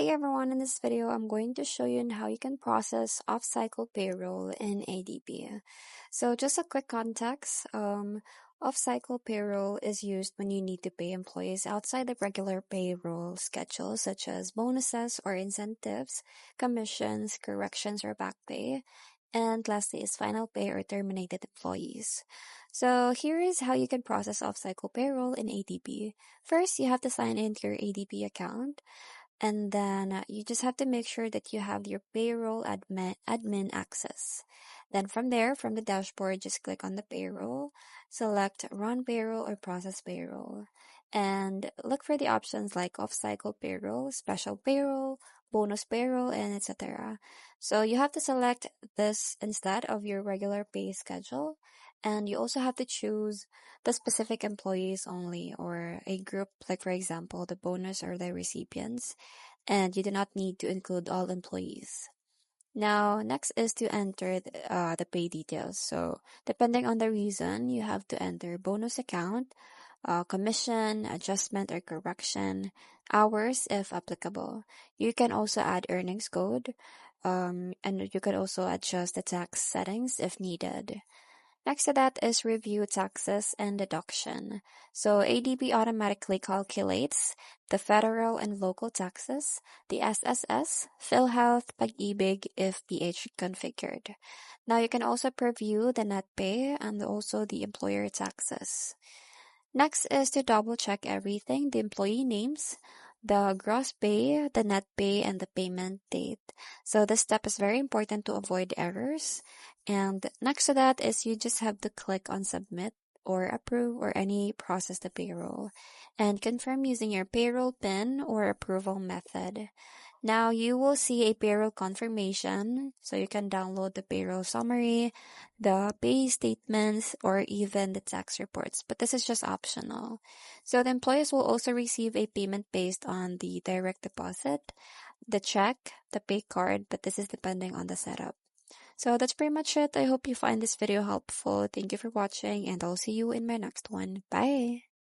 Hey everyone, in this video, I'm going to show you on how you can process off-cycle payroll in ADP. So just a quick context, off-cycle payroll is used when you need to pay employees outside the regular payroll schedule, such as bonuses or incentives, commissions, corrections, or back pay. And lastly is final pay or terminated employees. So here is how you can process off-cycle payroll in ADP. First, you have to sign into your ADP account. And then you just have to make sure that you have your payroll admin access. Then from there, from the dashboard, just click on the payroll, select run payroll or process payroll, and look for the options like off-cycle payroll, special payroll, bonus payroll, and etc. So you have to select this instead of your regular pay schedule. And you also have to choose the specific employees only or a group, like for example, the bonus or the recipients, and you do not need to include all employees. Now, next is to enter the pay details. So, depending on the reason, you have to enter bonus account, commission, adjustment or correction, hours if applicable. You can also add earnings code, and you can also adjust the tax settings if needed. Next to that is review taxes and deduction. So ADP automatically calculates the federal and local taxes, the SSS, PhilHealth, Pag-ibig if PH configured. Now you can also preview the net pay and also the employer taxes. Next is to double check everything, the employee names, the gross pay, the net pay, and the payment date. So this step is very important to avoid errors. And next to that is you just have to click on submit or approve or any process the payroll and confirm using your payroll PIN or approval method. Now you will see a payroll confirmation, so you can download the payroll summary, the pay statements, or even the tax reports, but this is just optional. So the employees will also receive a payment based on the direct deposit, the check, the pay card, but this is depending on the setup. So that's pretty much it. I hope you find this video helpful. Thank you for watching, and I'll see you in my next one. Bye!